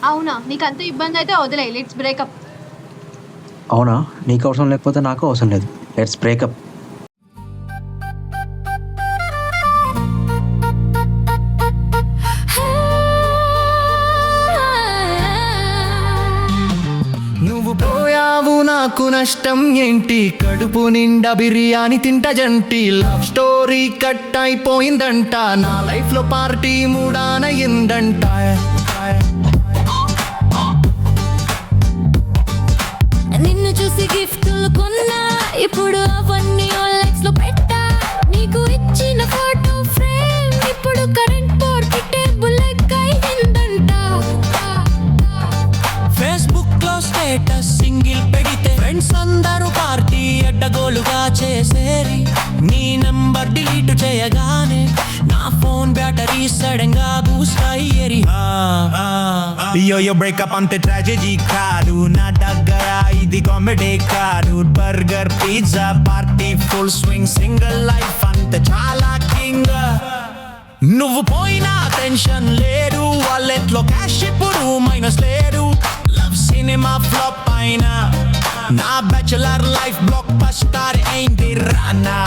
అవునా, నీకంత ఇబ్బంది అయితే వదిలే, లెట్స్ బ్రేకప్. అవునా, నీకు అవసరం లేకపోతే నాకు అవసరం లేదు. Let's breakup. నువ్వు పోయావు నాకు నష్టం ఏంటి, కడుపు నిండా బిర్యానీ తింట జంటి. లవ్ స్టోరీ కట్ అయిపోయిందంట, నా లైఫ్ లో పార్టీ మూడానయిందంట. నిన్ను చూసి గిఫ్టులు కొన్నా, ఇప్పుడు అవన్నీ OLX లో పెట్టా. నీకు ఇచ్చిన ఫోటో ఫ్రేమ్ ఇప్పుడు కరెంట్ బోర్డ్ టేబుల్ ఎక్కయిందంట. ఫేస్బుక్ లో స్టేటస్ సింగిల్ పెడితే ఫ్రెండ్స్ అందరూ పార్టీ అడ్డగోలుగా చేసేరి. నీ నంబర్ డిలీట్ చేయగానే నా ఫోన్ బ్యాటరీ సడన్ గా బూస్ట్ అయ్యేరి. యో బ్రేకప్ అంతే ట్రాజెడీ కాదు, నా దగ్గర ఇది కామెడీ కాదు. Burger pizza party full swing, single life అంత చాలా కింగ్. నువ్వు పోయినా టెన్షన్ లేదు, వాలెట్ లో క్యాష్ ఇప్పుడు మైనస్ లేదు. లవ్ సినిమా ఫ్లాప్ అయినా నా బ్యాచులర్ లైఫ్ బ్లాక్ బస్టర్ ఏంటి రానా.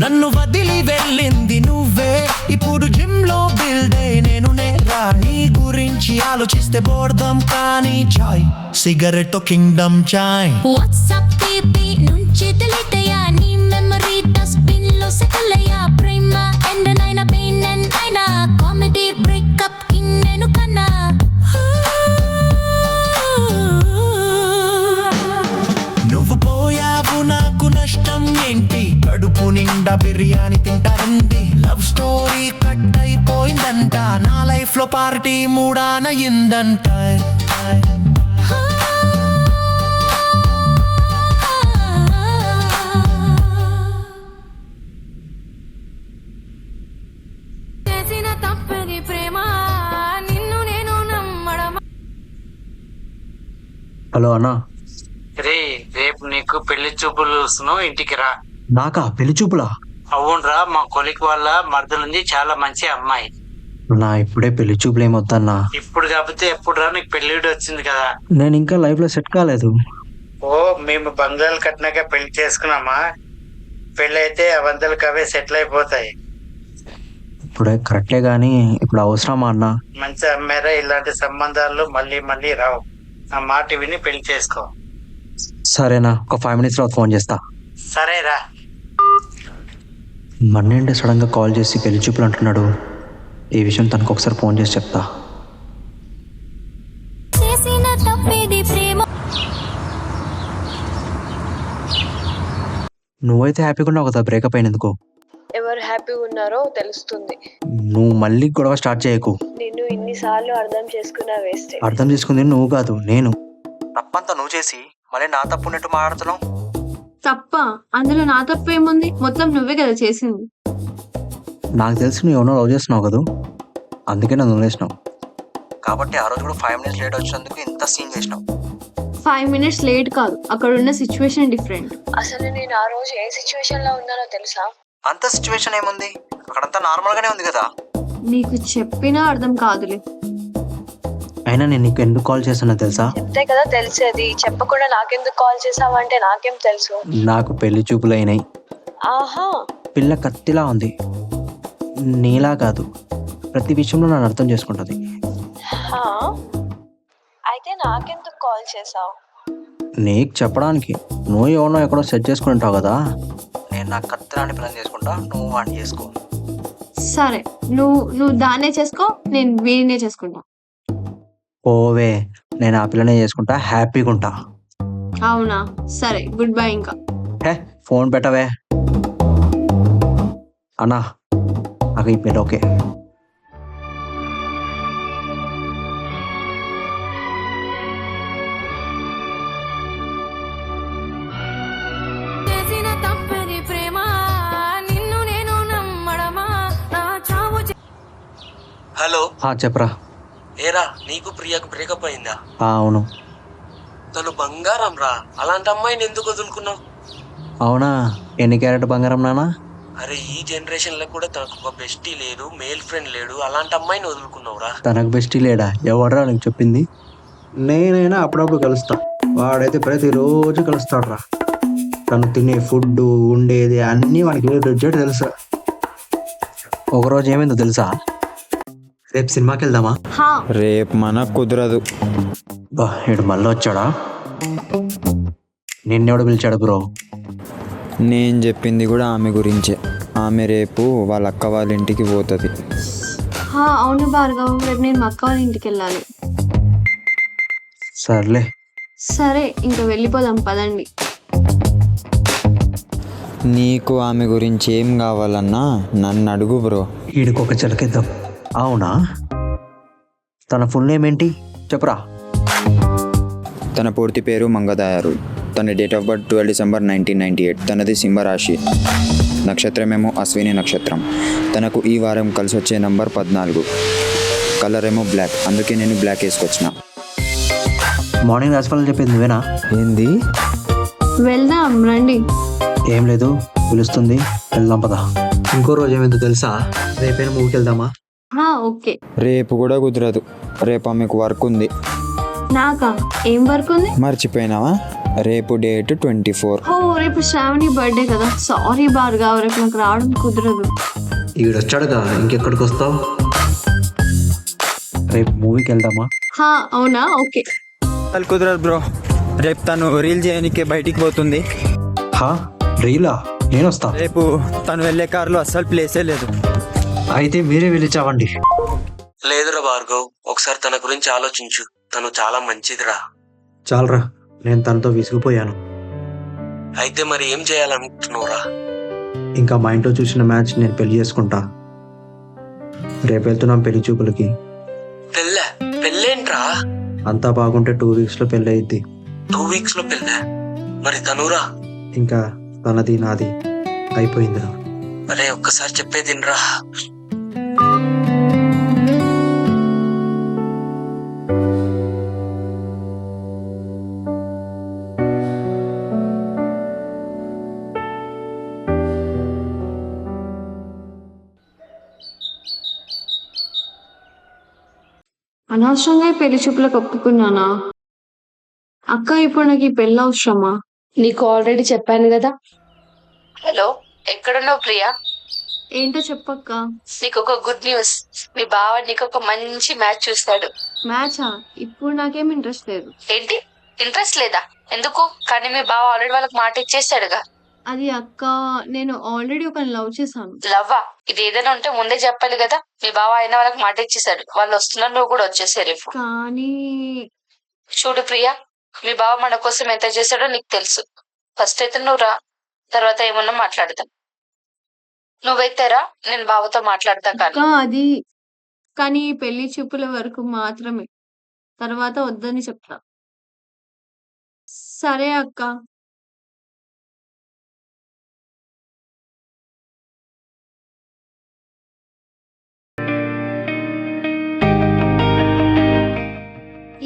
నన్ను వదిలి వెళ్ళింది నువ్వే, ఇప్పుడు జిమ్ లో బిల్డే నేను నేరా. నీ గురించి ఆలోచిస్తే బోర్దం కానీ చాయ్, సిగరెట్ కింగ్డమ్ చాయ్. వాట్సాప్ బేబీ నుంచి delete అయ్యా, నీ మెమరీ డస్ట్బిన్ లో సెటిల్ అయ్యా. ప్రేమ ఎండ్ నైనా పెయిన్ ఎండ్ అయినా, కామెడీ బ్రేకప్ కింగ్ నేను కన్నా. నువ్వు పోయావు నాకు నష్టం ఏంటి, కడుపు నిండా బిర్యానీ తింటారండి. లవ్ స్టోరీ కట్ అయిపోయిందంట, నా లైఫ్ లో పార్టీ మూడానయిందంట. చేసిన తప్పని ప్రేమ, నిన్ను నేను నమ్మడం. హలో అన్నా. రేపు నీకు పెళ్లి చూపులు చూస్తున్నావు, ఇంటికి రా. నాకా పెళ్లి చూపులా? అవునరా, మా కొలిక్ వాళ్ళ మర్దలుంది, చాలా మంచి అమ్మాయి. నా ఇప్పుడే పెళ్లి చూపులు ఏమొద్దన్నా. ఇప్పుడు కాకపోతే ఎప్పుడు రా, నీకు పెళ్లిడు వచ్చింది కదా. నేను ఇంకా లైఫ్ లో సెట్ కాలేదు. ఓ, మేము బంగాళాలు కట్టినాక పెళ్లి చేసుకున్నామా. పెళ్లి అయితే అవందలకు అవే సెటిల్ అయిపోతాయి. ఇప్పుడే కరెక్టే గానీ ఇప్పుడు అవసరమా అన్నా? మంచి అమ్మాయిరా, ఇలాంటి సంబంధాలు మళ్ళీ మళ్ళీ రావు. ఆ మాట విని పెళ్లి చేసుకో. సరేనా, ఒక 5 minutes తర్వాత ఫోన్ చేస్తా. సరేరా. మన్నేంటి సడన్ గా కాల్ చేసి పెళ్లి చూపులు అంటున్నాడు? ఈ విషయం తనకు ఒకసారి ఫోన్ చేసి చెప్తా. చేసిన తప్పేది ప్రేమ. నువ్వైతే హ్యాపీగా ఉన్నావు కదా బ్రేకప్ అయినందుకు? ఎవరు హ్యాపీగా ఉన్నారో తెలుస్తుంది. నువ్వు మళ్ళీ గొడవ స్టార్ట్ చేయకు. నిన్ను ఇన్నిసార్లు అర్థం చేసుకున్నా వేస్ట్. అర్థం చేసుకుంది నువ్వు కాదు, నేను. తప్పంతా నువ్వు చేసి మళ్ళీ నా తప్పు ఉన్నట్టు మాట్లాడుతున్నావు. తప్ప? అందులో నా తప్పు ఏముంది? మొత్తం నువ్వే కదా చేసింది. నాకు తెలిసి నువ్వు ఎవరో లవ్ చేస్తున్నావు కదా, అందుకే నన్ను వదిలేసినావు. కాబట్టి ఆ రోజు కూడా 5 minutes లేట్ వచ్చినందుకు ఇంత సీన్ చేసినావు. 5 minutes లేట్ కాదు, అక్కడ ఉన్న సిచ్యువేషన్ డిఫరెంట్. అసలు నేను ఆ రోజు ఏ సిచ్యువేషన్ లో ఉన్నానో తెలుసా? అంత సిచ్యువేషన్ ఏముంది, అక్కడంతా నార్మల్ గానే ఉంది కదా. నీకు చెప్పినా అర్థం కాదులే. అయినా నేను నీకు ఎందుకు కాల్ చేస్తున్నా తెలుసా? చెప్తే కదా తెలిసేది, చెప్పకుండా నాకెందుకు కాల్ చేసావంటే నాకేం తెలుసు. నాకు పెళ్లి చూపులు అయినాయి. ఆహా, పిల్ల కత్తిలా ఉంది, నీలా కాదు. ప్రతి విషయంలో నన్ను అర్థం చేసుకుంటుంది. హా, అయితే నాకెందుకు కాల్ చేసావు? నీకు చెప్పడానికి. నువ్వు ఎవరినో ఎక్కడో సెట్ చేసుకుంటావు కదా. నేను నా కత్తిలాంటి ప్లాన్ చేసుకుంటా, నువ్వు వాడిని చేసుకో. సరే, నువ్వు దాన్నే చేసుకో, నేను వీడినే చేసుకుంటా. ఓవే, నేను ఆ పిల్లనే చేసుకుంటా, హ్యాపీగా ఉంటా. అవునా? సరే, గుడ్ బై. ఇంకా హే, ఫోన్ పెట్టవే. అన్నా నాకు ఈ పెళ్ళి ఓకే. చేసిన తప్పని ప్రేమ నిన్ను నేను నమ్మడమా నా చావు హలో, చెప్పరా. ఏరా నీకు ప్రియాకు బ్రేకప్ అయిందా? అవును. తను బంగారం రా, అలాంటి అమ్మాయిని ఎందుకు వదులుకున్నావు? అవునా, ఎన్ని క్యారెట్ బంగారం నానా? అరే ఈ జనరేషన్ లో కూడా తనకు ఒక బెస్టీ లేడు, మేల్ ఫ్రెండ్ లేడు, అలాంటి అమ్మాయిని వదులుకున్నావురా. తనకు బెస్టీ లేడా? ఎవడరా నీకు చెప్పింది? నేనైనా అప్పుడప్పుడు కలుస్తా, వాడైతే ప్రతిరోజు కలుస్తాడు రా. తను తినే ఫుడ్ ఉండేది అన్నీ వానికి రుజెట్ తెలుసు. ఒకరోజు ఏమైందో తెలుసా? రేపు సినిమాకి వెళ్దామా? హా, రేపు మనకు కుదరదు. బా ఇడు మళ్ళీ వచ్చాడా? నిన్నెవడు పిలిచాడు బ్రో? నేను చెప్పింది కూడా ఆమె గురించే. ఆమె రేపు వాళ్ళ అక్క వాళ్ళ ఇంటికి పోతుంది. హా, అవును భార్గవ్, రేపు నేను మా అక్క వాళ్ళ ఇంటికి వెళ్ళాలి. సర్లే. సరే, ఇంకా వెళ్ళిపోదాం పదండి. నీకు ఆమె గురించి ఏం కావాలన్నా నన్ను అడుగు బ్రో. వీడికి ఒక చిలకేద్దాం. అవునా, తన ఫుల్ నేమ్ ఏంటి చెప్పరా? తన పూర్తి పేరు మంగదాయారు. తన డేట్ ఆఫ్ బర్త్ 12 డిసెంబర్ 1998. తనది సింహరాశి, నక్షత్రమేమో అశ్విని నక్షత్రం. తనకు ఈ వారం కలిసి వచ్చే నంబర్ 14. కలర్ ఏమో బ్లాక్, అందుకే నేను బ్లాక్ వేసుకొచ్చిన. మార్నింగ్ రాసిఫలం చెప్పింది నువ్వేనా? ఏంది? వెళ్దాం రండి. ఏం లేదు, పిలుస్తుంది, వెళ్దాం పదా. ఇంకో రోజు ఏమైందో తెలుసా? రేపైనా మూవీకి వెళ్దామా? హా, ఓకే. రేపు కూడా కుదరదు, రేపు ఆమెకు వర్క్ ఉంది. నాకా? ఏం వర్క్ ఉంది? మర్చిపోయినావా? రేపు డేట్ 24. ఓ, రేపు శ్రావణి బర్త్డే కదా. సారీ భార్గవ్, రేపు నాకు రావడం కుదరదు. ఈడొచ్చాడు కదా, ఇంకెక్కడికి వస్తావు? రేపు మూవీకి వెళ్దామా? హా, అవునా, ఓకే. అసలు కుదరదు బ్రో, రేపు తను రీల్ చేయడానికి బయటికి పోతుంది. రీలా? నేను వస్తా. రేపు తను వెళ్ళే కారులో అస్సలు ప్లేసే లేదు. అయితే మీరే వెళ్ళి చావండి. లేదురా భార్గవ్, ఒకసారి తన గురించి ఆలోచించు, తను చాలా మంచిదిరా. చాలరా, నేను తనతో విసిగిపోయాను. అయితే మరి ఏం చేయాలనుకుంటున్నావురా? ఇంకా మా ఇంట్లో చూసిన మ్యాచ్ నేను పెళ్లి చేసుకుంటా. రేపు వెళ్తున్నాం పెళ్లి చూపులకి. పెళ్ళేంట్రా? అంతా బాగుంటే 2 వీక్స్లో పెళ్ళి అయింది. 2 వీక్స్ లో పెళ్ళా? మరి తనురా? ఇంకా తనది నాది అయిపోయిందిరా. అరే ఒక్కసారి చెప్పేదినరా. అనవసరంగా ఈ పెళ్లి చూపులకు ఒప్పుకున్నానా? అక్క, ఇప్పుడు నాకు ఈ పెళ్ళి అవసరమా? నీకు ఆల్రెడీ చెప్పాను కదా. హలో, ఎక్కడున్నావు ప్రియా? ఏంటో చెప్పక్క. నీకు ఒక గుడ్ న్యూస్. మీ బావ నీకు ఒక మంచి మ్యాచ్ చూస్తాడు. మ్యాచా? ఇప్పుడు నాకేం ఇంట్రెస్ట్ లేదు. ఏంటి ఇంట్రెస్ట్ లేదా? ఎందుకు? కానీ మీ బావ ఆల్రెడీ వాళ్ళకి మాట ఇచ్చేసాడుగా. అది అక్క, నేను ఆల్రెడీ ఒక లవ్ చేశాను. లవ్వా? ఇది ఏదైనా ఉంటే ముందే చెప్పాలి కదా. మీ బావ అయినా వాళ్ళకి మాట ఇచ్చేసాడు, వాళ్ళు వస్తున్నారు, నువ్వు కూడా వచ్చేసే రేపు. కానీ చూడు ప్రియా, మీ బావ మన కోసం ఎంత చేశాడో నీకు తెలుసు. ఫస్ట్ అయితే నువ్వు రా, తర్వాత ఏమన్నా మాట్లాడతాం. నువ్వైతే రా, నేను బావతో మాట్లాడతా. అక్క, అది కానీ ఈ పెళ్లి చూపుల వరకు మాత్రమే, తర్వాత వద్దని చెప్తా. సరే అక్క.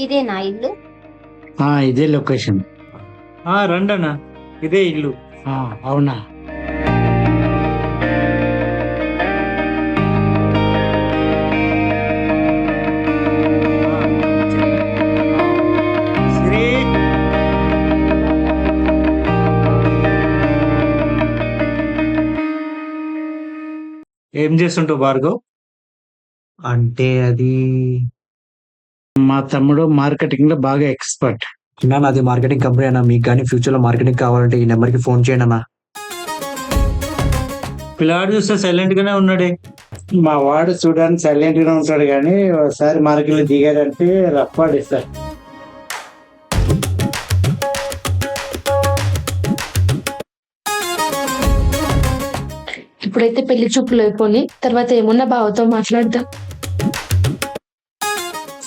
ఇదేనా ఇల్లు? ఇదే లొకేషన్. రండన్నా, ఇదే ఇల్లు. అవునా? ఏం చేస్తుంటావు భార్గవ్? అంటే అది మా తమ్ముడు మార్కెటింగ్ లో బాగా ఎక్స్పర్ట్. నాది మార్కెటింగ్ కంపెనీ అన్న. మీకు కానీ ఫ్యూచర్లో మార్కెటింగ్ కావాలంటే ఈ నెంబర్కి ఫోన్ చేయండి అన్న. పిల్లాడు చూస్తే సైలెంట్ గానే ఉన్నాడే. మా వాడు చూడడానికి సైలెంట్ గానే ఉంటాడు, కానీ ఒకసారి మార్కెట్ లో దిగాడంటే రప్పాడిస్తాడు. ఇప్పుడైతే పెళ్లి చూపులు అయిపోయి తర్వాత ఏమున్నా బావతో మాట్లాడదాం.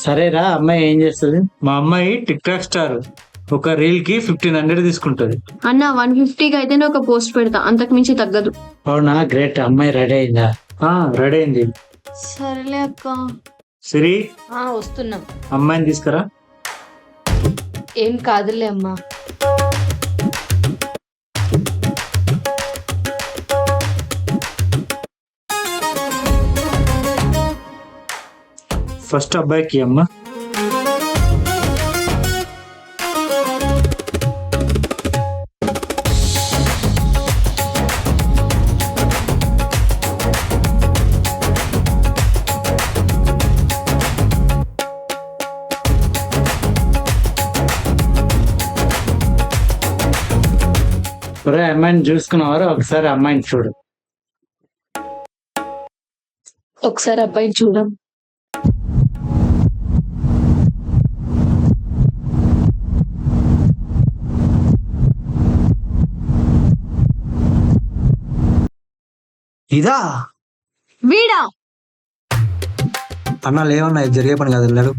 సరేరా, అమ్మాయి ఏం చేస్తుంది? మా అమ్మాయి టిక్ టాక్ స్టార్. ఒక రీల్ కి 1500 తీసుకుంటది. అన్న 150కి అయితేనే ఒక పోస్ట్ పెడతా, అంతకు మించి తగ్గదు. అవునా, గ్రేట్. అమ్మాయి రెడీ అయిందా? రెడీ అయింది. సరేలే అక్క. సిరి, వస్తున్నాం. అమ్మాయిని తీసుకురా. ఏం కాదులే అమ్మా. ఫస్ట్ అబ్బాయికి అమ్మా. అమ్మాయిని చూసుకున్నవారు ఒకసారి అమ్మాయిని చూడు. ఒకసారి అబ్బాయిని చూడం. ఇదా వీడా? అన్న లేవన్నా, ఇది జరిగే పని కాదు. వెళ్ళాడు.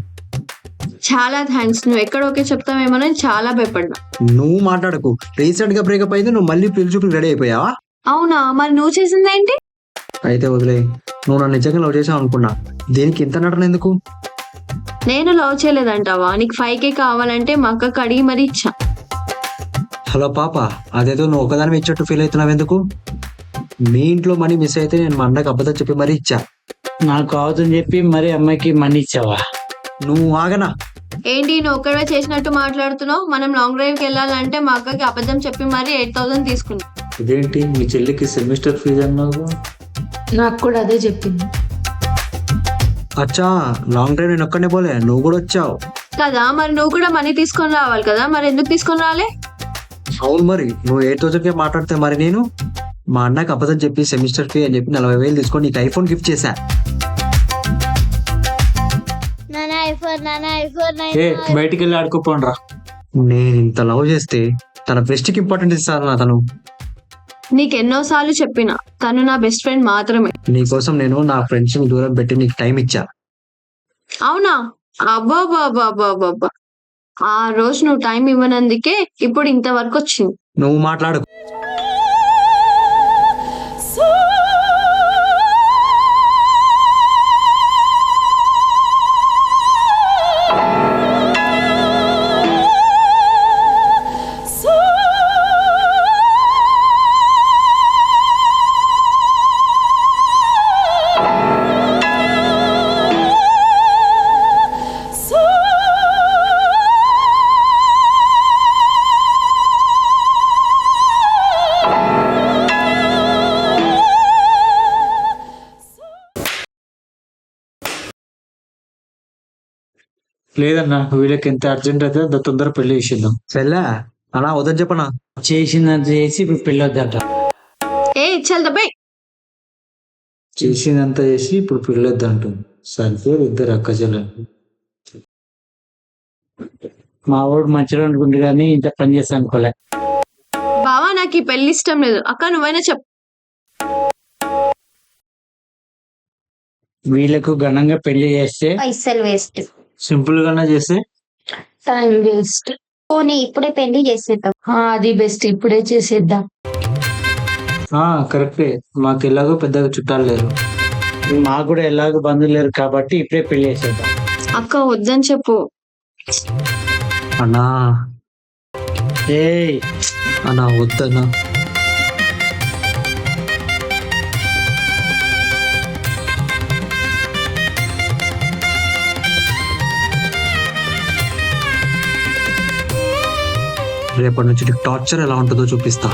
చాలా థ్యాంక్స్. నువ్వు ఎక్కడ ఓకే చెప్తావేమో చాలా భయపడ్డా. నువ్వు మాట్లాడకు. రీసెంట్ గా బ్రేకప్ అయితే నువ్వు మళ్ళీ పెళ్లి చూపులు రెడీ అయిపోయావా? అవునా, మరి నువ్వు చేసింది ఏంటి? అయితే వదిలే. నువ్వు నన్ను నిజంగా లవ్ చేసావు అనుకున్నా. దీనికి ఇంత నటన ఎందుకు? నేను లవ్ చేయలేదంటావా? నీకు 5K కావాలంటే మా అక్కకి అడిగి మరీ ఇచ్చా. హలో పాప, అదేదో నువ్వు ఒకదాని ఇచ్చట్టు ఫీల్ అవుతున్నావు ఎందుకు? మీ ఇంట్లో మనీ మిస్ అయితే నేను మా అన్నకి అబద్ధం చెప్పి మరీ ఇచ్చా. నాకు అవుతుంది చెప్పి మరి అమ్మాయికి మనీ ఇచ్చావా? నువ్వు ఆగనా? ఏంటి నువ్వు ఒక్కడే చేసినట్టు మాట్లాడుతున్నావు? మనం లాంగ్ డ్రైవ్ కి వెళ్ళాలంటే మా అక్కకి అబద్ధం చెప్పి మరీ 8,000 తీసుకున్నా. ఇదేంటి, మీ చెల్లికి సెమిస్టర్ ఫీజు అన్నావు? నాకు కూడా అదే చెప్పింది. అచ్చా, లాంగ్ డ్రైవ్ నేను ఒక్కనే పోలే, నువ్వు కూడా వచ్చావు కదా. మరి నువ్వు కూడా మనీ తీసుకొని రావాలి కదా, మరి ఎందుకు తీసుకొని రాలే? అవును, మరి నువ్వు 8,000కే మాట్లాడితే మరి నేను మా అన్నకి అబద్ధం చెప్పి సెమిస్టర్ ఫీ అని చెప్పి 40,000 తీసుకొని నీకు ఐఫోన్ గిఫ్ట్ చేశా. బయటికి వెళ్ళి ఆడుకోపోండ్రా. నేను ఇంత లవ్ చేస్తే తన బెస్ట్ కి ఇంపార్టెంట్ ఇస్తాను. తను నీకెన్నోసార్లు చెప్పినా తను నా బెస్ట్ ఫ్రెండ్ మాత్రమే. నీకోసం నేను నా ఫ్రెండ్స్ ని దూరం పెట్టి నీకు టైం ఇచ్చా. అవునా? అబ్బాబాబాబాబాబా, ఆ రోజు నువ్వు టైం ఇవ్వనందుకే ఇప్పుడు ఇంతవరకు వచ్చింది. నువ్వు మాట్లాడు. లేదన్నా, వీళ్ళకి ఎంత అర్జెంట్ అయితే అంత తొందర పెళ్లి చేసేద్దాం. సరేలే అలా వద్దని చెప్పనా? చేసిందంత చేసి ఇప్పుడు పెళ్లి వద్దంట. చల్ దబ్బాయి. చేసిందంతా చేసి ఇప్పుడు పెళ్లి వద్దంటుంది. సరిపోయి ఇద్దరు అక్క చెల్లెలు. మా వాడు మంచిగా అనుకుంటు కానీ ఇంత పని చేస్తా అనుకోలే. బావా, నాకు ఈ పెళ్లి ఇష్టం లేదు. అక్క నువ్వైనా చెప్పు. వీళ్ళకు ఘనంగా పెళ్లి చేస్తే పైసలు వేస్ట్. సింపుల్ గానే చేస్తే టైం వేస్ట్. పోనీ ఇప్పుడే పెళ్లి చేసేద్దాం. అది బెస్ట్, ఇప్పుడే చేసేద్దాం. కరెక్టే. మాకు ఎలాగో పెద్దగా చుట్టాలు లేరు, మాకు కూడా ఎలాగో బంధువులు లేరు కాబట్టి ఇప్పుడే పెళ్లి చేసేద్దాం. అక్క వద్దని చెప్పు. అన్నా ఏయ్ అన్నా వద్దన్నా. రేపటి నుంచి టార్చర్ ఎలా ఉంటుందో చూపిస్తా.